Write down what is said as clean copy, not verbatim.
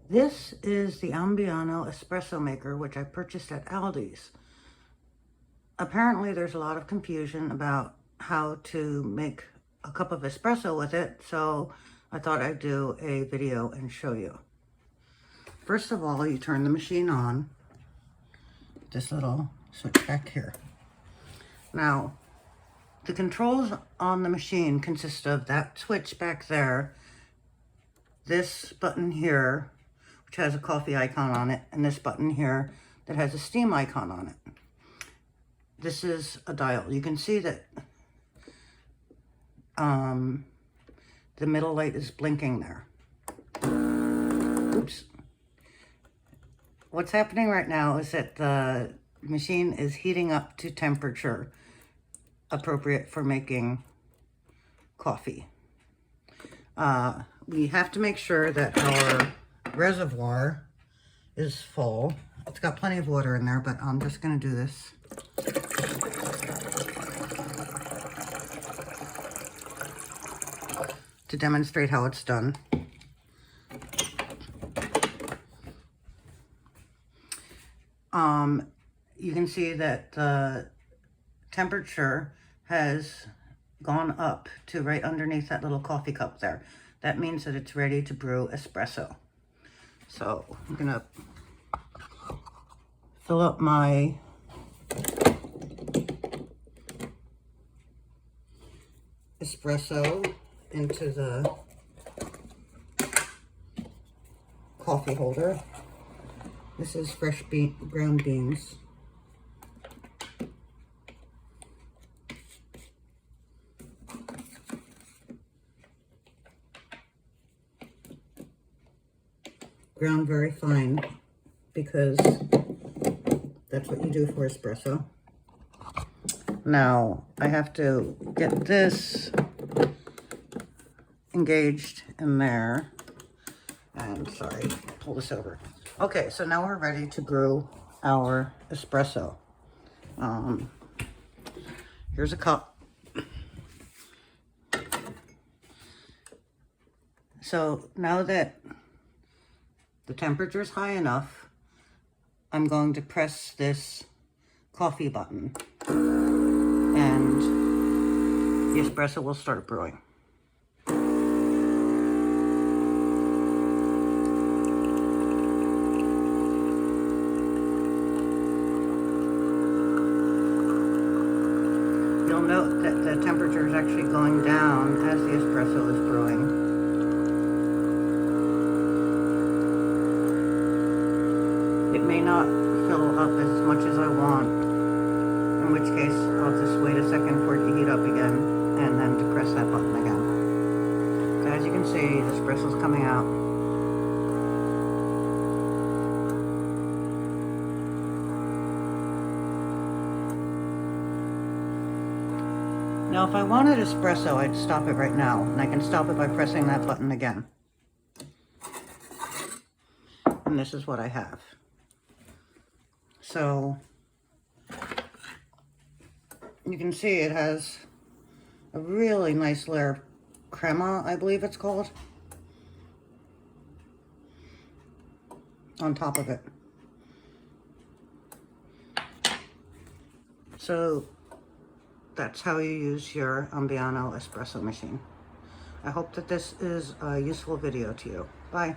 This is the Ambiano Espresso Maker, which I purchased at Aldi's. Apparently there's a lot of confusion about how to make a cup of espresso with it, so I thought I'd do a video and show you. First of all, you turn the machine on, this little switch back here. Now, the controls on the machine consist of that switch back there, this button here, which has a coffee icon on it, and this button here that has a steam icon on it. This is a dial. You can see that the middle light is blinking there. Oops. What's happening right now is that the machine is heating up to temperature appropriate for making coffee. We have to make sure that our reservoir is full. It's got plenty of water in there, but I'm just going to do this. To demonstrate how it's done. You can see that the temperature has gone up to right underneath that little coffee cup there. That means that it's ready to brew espresso. So I'm gonna fill up my espresso into the coffee holder. This is fresh ground beans. Ground very fine, because that's what you do for espresso. Now, I have to get this engaged in there. And sorry, pull this over. Okay, so now we're ready to brew our espresso. Here's a cup. So now that the temperature is high enough, I'm going to press this coffee button and the espresso will start brewing. You'll note that the temperature is actually going down as the espresso is brewing. It may not fill up as much as I want, in which case I'll just wait a second for it to heat up again and then to press that button again. So as you can see, the espresso's coming out. Now if I wanted espresso, I'd stop it right now, and I can stop it by pressing that button again. And this is what I have. So you can see it has a really nice layer of crema, I believe it's called, on top of it. So that's how you use your Ambiano espresso machine. I hope that this is a useful video to you. Bye.